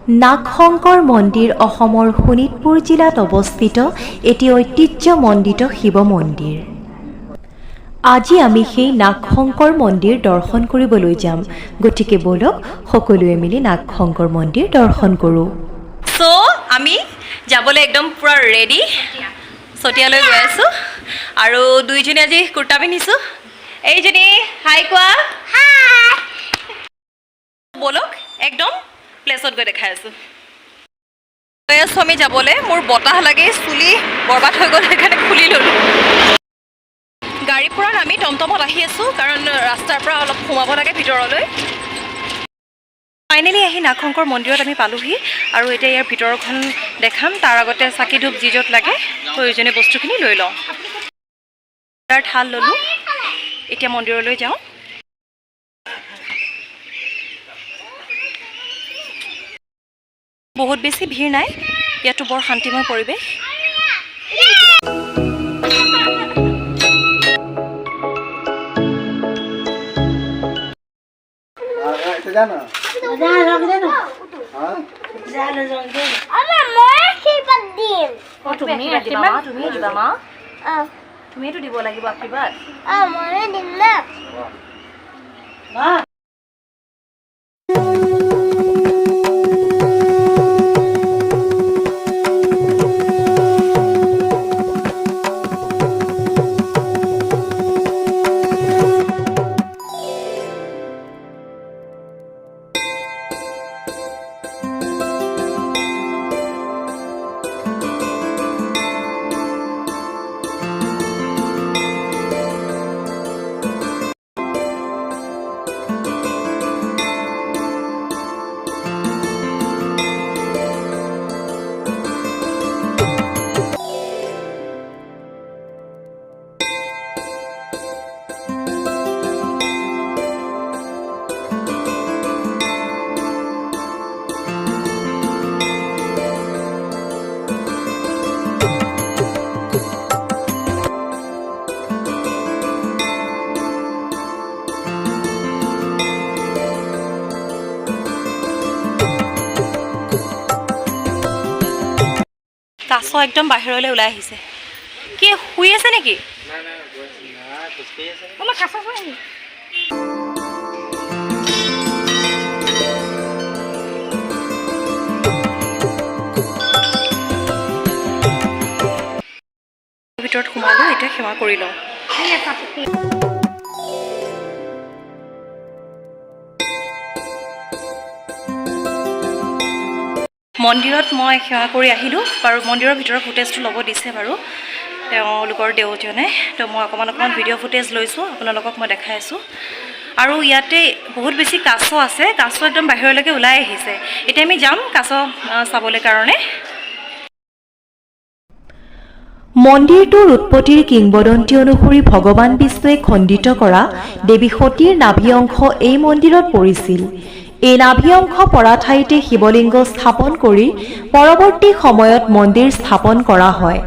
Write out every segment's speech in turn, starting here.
নাগশংকৰ মন্দিৰ অসমৰ শোণিতপুৰ জিলাত অৱস্থিত এটি ঐতিহ্যমণ্ডিত শিৱ মন্দিৰ। আজি আমি সেই নাগশংকৰ মন্দিৰ দৰ্শন কৰিবলৈ যাম। গতিকে বলক সকলোৱে মিলি নাগশংকৰ মন্দিৰ দৰ্শন কৰোঁ। সো আমি যাবলৈ একদম পুৰা ৰেডি, চতিয়ালৈ গৈ আছোঁ আৰু দুইজনী আজি কুৰ্তা পিন্ধিছোঁ। এইজনী হাই কোৱা, বলক একদম প্লেছত গৈ দেখাই আছোঁ। গৈ আছোঁ আমি যাবলৈ, মোৰ বতাহ লাগে, চুলি বৰবাদ হৈ গ'ল সেইকাৰণে খুলি ল'লোঁ। গাড়ীৰ পৰা আমি টমটমত আহি আছোঁ কাৰণ ৰাস্তাৰ পৰা অলপ সোমাব লাগে ভিতৰলৈ। ফাইনেলি আহি নাগশংকৰ মন্দিৰত আমি পালোহি আৰু এতিয়া ইয়াৰ ভিতৰখন দেখাম। তাৰ আগতে চাকি ধূপ যি য'ত লাগে প্ৰয়োজনীয় বস্তুখিনি লৈ লওঁ। তাৰ থাল ল'লোঁ, এতিয়া মন্দিৰলৈ যাওঁ। বহুত বেছি ভিৰ নাই, ইয়াতো বৰ শান্তিময় পৰিৱেশ। তুমিতো দিব লাগিব আশীৰ্বাদ। কাছ একদম বাহিৰলৈ ওলাই আহিছে। কি শুই আছে নেকি? ভিতৰত সোমালোঁ, এতিয়া সেৱা কৰি লওঁ। মন্দিৰত মই সেৱা কৰি আহিলোঁ বাৰু। মন্দিৰৰ ভিতৰৰ ফুটেজটো ল'ব দিছে বাৰু তেওঁলোকৰ দেউজনে, তো মই অকণমান ভিডিঅ' ফুটেজ লৈছোঁ, আপোনালোকক মই দেখাই আছোঁ। আৰু ইয়াতে বহুত বেছি কাছ আছে, কাছ একদম বাহিৰলৈকে ওলাই আহিছে। এতিয়া আমি যাম কাছ চাবলৈ কাৰণে। মন্দিৰটোৰ উৎপত্তিৰ কিংবদন্তি অনুসৰি ভগৱান বিষ্ণুৱে খণ্ডিত কৰা দেৱী সতীৰ নাভি অংশ এই মন্দিৰত পৰিছিল। এই নাভি অংশ পৰা ঠাইতে শিৱলিংগ স্থাপন কৰি পৰৱৰ্তী সময়ত মন্দিৰ স্থাপন কৰা হয়।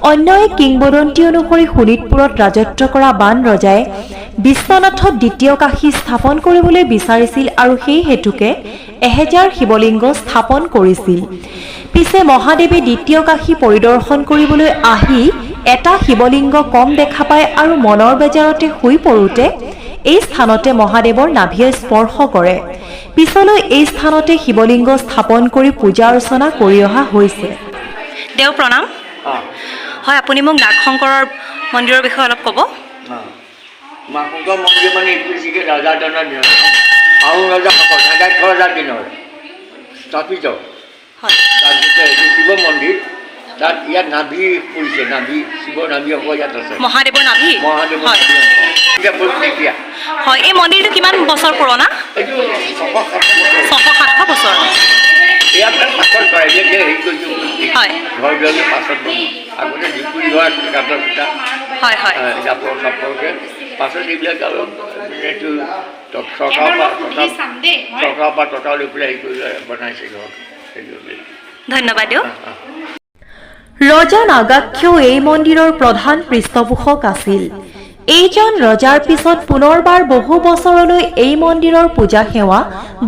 অন্য এক কিংবদন্তি অনুসৰি শোণিতপুৰত ৰাজত্ব কৰা বান ৰজাই বিশ্বনাথত দ্বিতীয় কাশী স্থাপন কৰিবলৈ বিচাৰিছিল আৰু সেই হেতুকে 1000 শিৱলিংগ স্থাপন কৰিছিল। পিছে মহাদেৱে দ্বিতীয় কাশী পৰিদৰ্শন কৰিবলৈ আহি এটা শিৱলিংগ কম দেখা পায় আৰু মনৰ বেজাৰতে শুই পৰোঁতে এই স্থানতে মহাদেৱৰ নাভিয়ে স্পৰ্শ কৰে। পিছলৈ এই স্থানতে শিৱলিংগ স্থাপন কৰি পূজা অৰ্চনা কৰি অহা হৈছে। দেও প্ৰণাম। হয়, আপুনি মোক নাগশংকৰৰ মন্দিৰৰ বিষয়ে অলপ ক'ব। নাগশংকৰ মন্দিৰ মানে বেছিকৈ ৰজাজনৰ দিনত আৰু ৰজাৰ দিনৰ স্থাপিত। তাৰপিছতে এইটো শিৱ মন্দিৰ, তাত ইয়াত নাভি পৰিছে, নাভি শিৱৰ নাভি অংশ ইয়াত আছে। মহাদেৱৰ নাভি? মহাদেৱৰ নাভি অংশ এতিয়া হয়। এই মন্দিৰটো কিমান বছৰ পুৰণা? এইটো 600-700 বছৰ। ইয়াত পাছত কৰে যে হেৰি কৰিছোঁ, হয়, ঘৰ দুৱাৰ পাছত আগতে জুপুৰি ঘৰ কাঠৰ পিঠা, হয় হয়, জাপৰ চাপৰকৈ পাছত এইবিলাক আৰু এইটো টকাৰ পৰা টকা লৈ পেলাই হেৰি কৰি বনাইছে ঘৰ। ধন্যবাদ দিয়ক। ৰজা নাগাক্ষেও এই মন্দিৰৰ প্ৰধান পৃষ্ঠপোষক আছিল। এইজন ৰজাৰ পিছত পুনৰবাৰ বহু বছৰলৈ এই মন্দিৰৰ পূজা সেৱা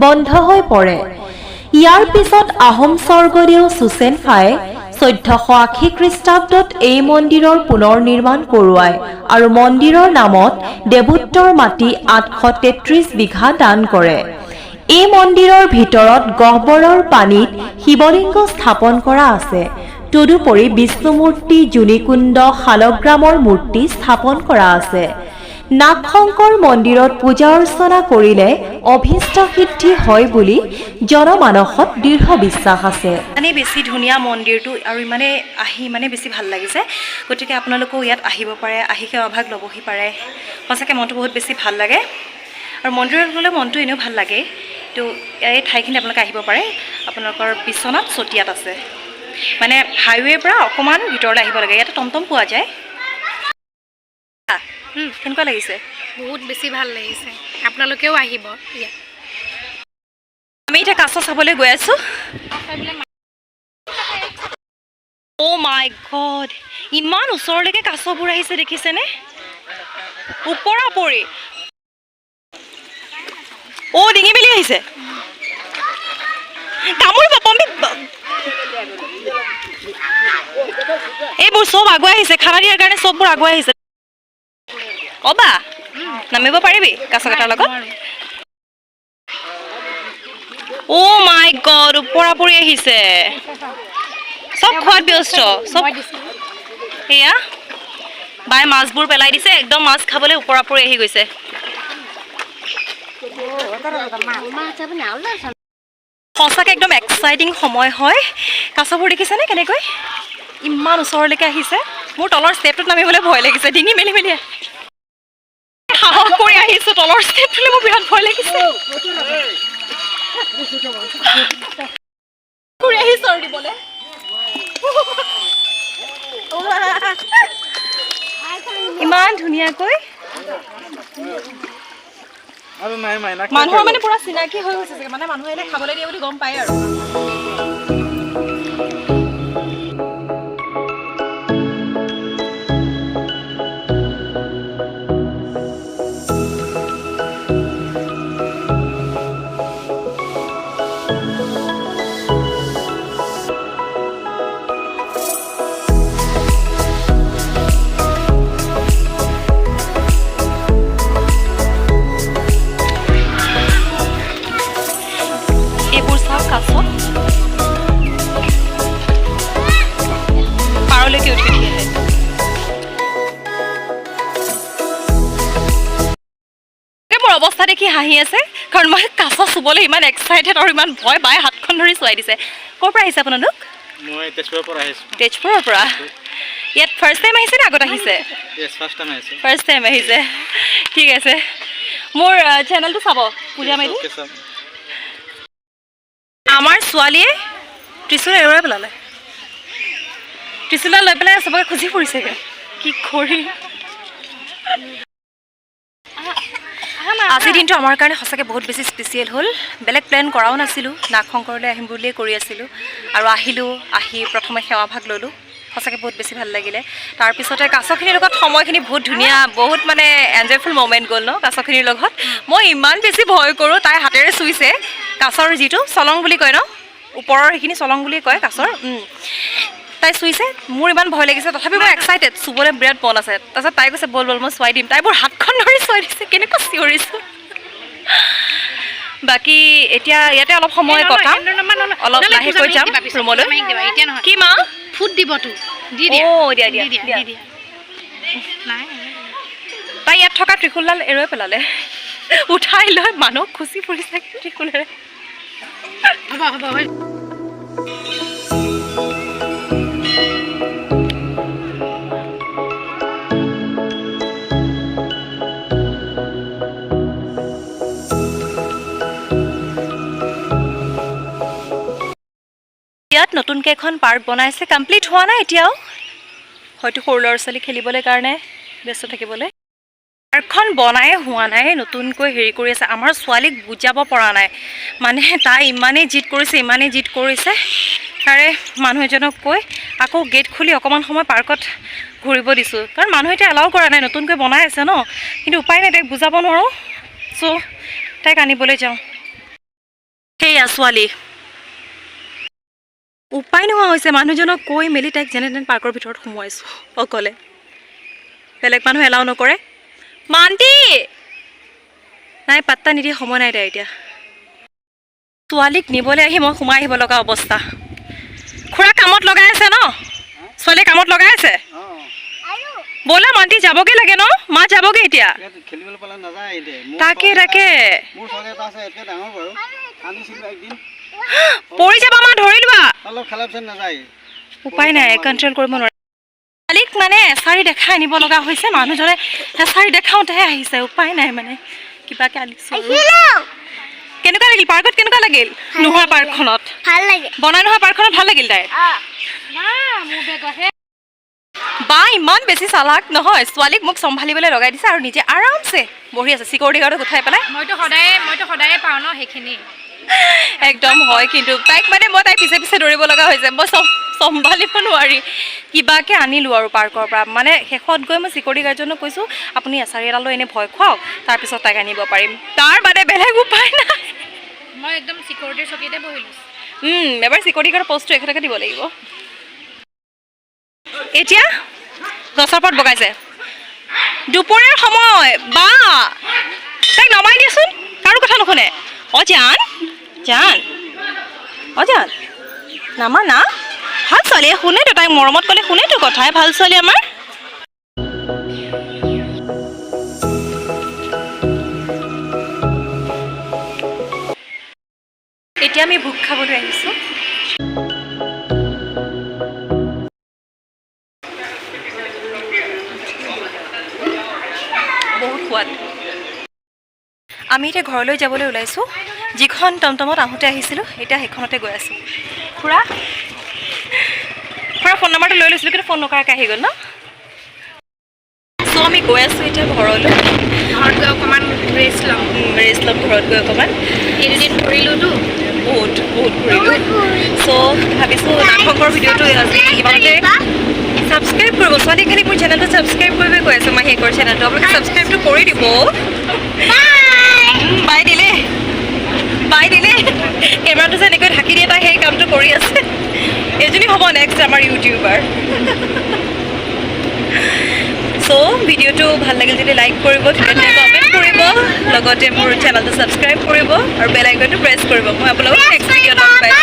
বন্ধ হৈ পৰে। ইয়াৰ পিছত আহোম স্বৰ্গদেউ চুচেনফাই 1480 খ্ৰীষ্টাব্দত এই মন্দিৰৰ পুনৰ নিৰ্মাণ কৰোৱায় আৰু মন্দিৰৰ নামত দেৱোত্তৰ মাটি 833 বিঘা দান কৰে। এই মন্দিৰৰ ভিতৰত গহ্বৰৰ পানীত শিৱলিংগ স্থাপন কৰা আছে। তদুপৰি বিষ্ণুমূৰ্তি, যোনিকুণ্ড, শালগ্ৰামৰ মূৰ্তি স্থাপন কৰা আছে। নাগশংকৰ মন্দিৰত পূজা অৰ্চনা কৰিলে অভীষ্ট সিদ্ধি হয় বুলি জনমানসত দৃঢ় বিশ্বাস আছে। মানে বেছি ধুনীয়া মন্দিৰটো আৰু ইমানে বেছি ভাল লাগিছে, গতিকে আপোনালোকেও ইয়াত আহিব পাৰে, আহি সেৱাভাগ ল'বহি পাৰে। সঁচাকৈ মনটো বহুত বেছি ভাল লাগে আৰু মন্দিৰত গ'লে মনটো এনেও ভাল লাগে। তো এই ঠাইখিনি আপোনালোকে আহিব পাৰে। আপোনালোকৰ বিশ্বনাথ চতিয়াত আছে, মানে হাইৱেৰ পৰা অকণমান ভিতৰলৈ আহিব লাগে। ইয়াতে টমটম পোৱা যায়। কেনেকুৱা লাগিছে? বহুত বেছি ভাল লাগিছে, আপোনালোকেও আহিব ইয়াত। আমি এতিয়া কাছ চাবলৈ গৈ আছোঁ। অ' মাই গড, ইমান ওচৰলৈকে কাছবোৰ আহিছে দেখিছেনে? ওপৰা ওপৰি ডিঙি মেলি আহিছে। কামুৰিব এইবোৰ চব আগুৱাই আহিছে, খানা দিয়াৰ কাৰণে চববোৰ আগুৱাই আহিছে। অবা নামিব পাৰিবি কাছকেইটাৰ লগত? অ' মাই গড, ওপৰা পৰি আহিছে, চব খোৱাত ব্যস্ত। চব এয়া বাই মাছবোৰ পেলাই দিছে, একদম মাছ খাবলৈ ওপৰা পৰি আহি গৈছে। সঁচাকৈ একদম এক্সাইটিং সময় হয়। কাছবোৰ দেখিছেনে কেনেকৈ ইমান ওচৰলৈকে আহিছে? মোৰ তলৰ ষ্টেপটোত নামিবলৈ ভয় লাগিছে, ডিঙি মেলি মেলি সাহস কৰি আহিছোঁ। তলৰ ষ্টেপটোলৈ মোৰ বিৰাট ভয় লাগিছে। ঘূৰি আহিছোঁ আৰু দিবলৈ। ইমান ধুনীয়াকৈ মানুহৰ মানে পুৰা চিনাকি হৈ গৈছে চাগে, মানে মানুহে এনে খাবলৈ দিয়ে বুলি গম পায় আৰু। পাৰলৈকে উঠি উঠি আহে। মোৰ অৱস্থা দেখি হাঁহি আছে, কাৰণ মই কাছ চুবলৈ ইমান এক্সাইটেড আৰু ইমান ভয়। বাই হাতখন ধৰি চুৱাই দিছে। ক'ৰ পৰা আহিছে আপোনালোক? মই তেজপুৰৰ পৰা আহিছোঁ। তেজপুৰৰ পৰা? ইয়াত ফাৰ্ষ্ট টাইম আহিছে নে আগত আহিছে? ফাৰ্ষ্ট টাইম আহিছে। ঠিক আছে, মোৰ চেনেলটো চাব, পূজা মেধি। আমাৰ ছোৱালীয়ে ত্ৰিশূল এৰুৱাই পেলালে। ত্ৰিশূলডাল লৈ পেলাই চবকে খুজি ফুৰিছেগৈ, কি কৰিম। আজিৰ দিনটো আমাৰ কাৰণে সঁচাকৈ বহুত বেছি স্পেচিয়েল হ'ল। বেলেগ প্লেন কৰাও নাছিলোঁ, নাগশংকৰলৈ আহিম বুলিয়ে কৰি আছিলোঁ আৰু আহিলোঁ। আহি প্ৰথমে সেৱাভাগ ল'লোঁ, সঁচাকৈ বহুত বেছি ভাল লাগিলে। তাৰপিছতে কাছখিনিৰ লগত সময়খিনি বহুত ধুনীয়া, বহুত মানে এনজয়ফুল মমেণ্ট গ'ল ন কাছখিনিৰ লগত। মই ইমান বেছি ভয় কৰোঁ, তাই হাতেৰে চুইছে কাছৰ যিটো চলং বুলি কয় ন, ওপৰৰ সেইখিনি চলং বুলি কয় কাছৰ। তাই চুইছে, মোৰ ইমান ভয় লাগিছে, তথাপি মই এক্সাইটেড, চুবলৈ বিৰাট মন আছে। তাৰপিছত তাই কৈছে বল বল মই চুৱাই দিম। তাই মোৰ হাতখন ধৰি চুৱাই দিছে, কেনেকুৱা চিঞৰিছোঁ। বাকী এতিয়া ইয়াতে অলপ সময় কটাম, অলপ লাহেকৈ যাম ৰুমলৈ। কি মা ফুট দিবতো? অ' দিয়া দিয়া দিয়া। তাই ইয়াত থকা ত্ৰিশূলডাল এৰুৱাই পেলালে, উঠাই লৈ মানুহ খুচি ফুৰিছে ত্ৰিশূলেৰে। হ'ব হ'ব হয়। ইয়াত নতুনকৈ এখন পাৰ্ক বনাইছে, কমপ্লিট হোৱা নাই এতিয়াও, হয়তো সৰু ল'ৰা ছোৱালী খেলিবলৈ কাৰণে ব্যস্ত থাকিবলৈ। পাৰ্কখন বনাই হোৱা নাই, নতুনকৈ হেৰি কৰি আছে। আমাৰ ছোৱালীক বুজাব পৰা নাই, মানে তাই ইমানেই জিদ কৰিছে। তাৰে মানুহ এজনক কৈ আকৌ গেট খুলি অকণমান সময় পাৰ্কত ঘূৰিব দিছোঁ, কাৰণ মানুহে এতিয়া এলাও কৰা নাই, নতুনকৈ বনাই আছে ন। কিন্তু উপায় নাই, তাইক বুজাব নোৱাৰোঁ। চ' তাইক আনিবলৈ যাওঁ। সেয়া ছোৱালী উপায় নোহোৱা হৈছে মানুহজনক কৈ মেলি তাইক যেনে তেনে পাৰ্কৰ ভিতৰত সোমোৱাইছোঁ অকলে বেলেগ মানুহ এলাও নকৰে মান্তি নাই পাত্তা নিদিয়ে সময় নাই তাই এতিয়া ছোৱালীক নিবলৈ আহি মই সোমাই আহিব লগা অৱস্থা খুৰা কামত লগাই আছে ন ছোৱালীয়ে কামত লগাই আছে ব'লা মান্তি যাবগৈ লাগে ন মা যাবগৈ এতিয়া খেলিবলৈ পালে নাযায় এতিয়া তাকে মোৰ ছোৱালী এটা আছে একে ডাঙৰ বাৰু কান্দিছিল একদিন পৰি যাবা মা ধৰি লোৱা অলপ খেলাৰ পিছত নাযায় উপায় নাই কণ্ট্ৰল কৰিব নোৱাৰে ছোৱালীক মানে এচাৰি দেখাই আনিব লগা হৈছে মানুহজনে এচাৰি দেখাওঁতেহে আহিছে উপায় নাই মানে কিবাকে আনিছোঁ কেনেকুৱা লাগিল পাৰ্কত কেনেকুৱা লাগিল নোহোৱা পাৰ্কখনত ভাল লাগে বনাই নোহোৱা পাৰ্কখনত ভাল লাগিল তাইৰ বা ইমান বেছি চালাক নহয় ছোৱালীক মোক চম্ভালিবলৈ লগাই দিছে আৰু নিজে আৰামছে বহি আছে চিকিউৰিটি গাৰ্ডক উঠাই পেলাই মইতো সদায়ে পাওঁ ন সেইখিনি একদম হয় কিন্তু তাইক মানে মই তাইৰ পিছে পিছে দৌৰিব লগা হৈছে মই চম্ভালিব নোৱাৰি কিবাকে আনিলোঁ আৰু পাৰ্কৰ পৰা মানে শেষত গৈ মই চিকিউৰিটি গাৰ্ডজনক কৈছোঁ আপুনি এচাৰি এডাল লৈ এনেই ভয় খুৱাওক তাৰপিছত তাইক আনিব পাৰিম তাৰ মানে বেলেগ উপায় নাই মই একদম চিকিউৰিটিৰ চকীতে বহিলোঁ এবাৰ চিকিউৰিটি গাৰ্ডৰ পষ্টটো এশটাকে দিব লাগিব এতিয়া গছৰ ওপৰত বগাইছে দুপৰীয়াৰ সময় বা তাইক নমাই দিয়াচোন কাৰো কথা নুশুনে জান নামা না ভাল ছোৱালী শুনেতো তাইক মৰমত ক'লে শুনেতো কথাই ভাল ছোৱালী আমাৰ এতিয়া আমি ভোগ খাবলৈ আহিছোঁ বহুত সোৱাদ আমি এতিয়া ঘৰলৈ যাবলৈ ওলাইছোঁ যিখন টমটমত আহোঁতে আহিছিলোঁ এতিয়া সেইখনতে গৈ আছোঁ খুৰা ফোন নম্বৰটো লৈ লৈছিলোঁ কিন্তু ফোন নকৰাকৈ আহি গ'ল ন চ' আমি গৈ আছোঁ এতিয়া ঘৰলৈ ঘৰত গৈ অকণমান ৰেষ্ট ল'ম ঘৰত গৈ অকণমান এইকেইদিন ফুৰিলোঁতো বহুত ঘূৰিলোঁ চ' ভাবিছোঁ নাটকৰ ভিডিঅ'টো ইমানতে ছাবস্ক্ৰাইব কৰিব ছোৱালী খালি মোৰ চেনেলটো ছাবস্ক্ৰাইব কৰিবলৈ কৈ আছে মাহীয়েকৰ চেনেলটো আপোনালোকে ছাবস্ক্ৰাইবটো কৰি দিব বাই দিলে কেমেৰাটো যে এনেকৈ ঢাকি দিয়ে তাই সেই কামটো কৰি আছে এজনী হ'ব নেক্সট আমাৰ ইউটিউবাৰ চ' ভিডিঅ'টো ভাল লাগিল যদি লাইক কৰিব ধুনীয়া কমেণ্ট কৰিব লগতে মোৰ চেনেলটো ছাবস্ক্ৰাইব কৰিব আৰু বেল আইকনটো প্ৰেছ কৰিব মই আপোনালোকক নেক্সট ভিডিঅ'ত লগ পাইছোঁ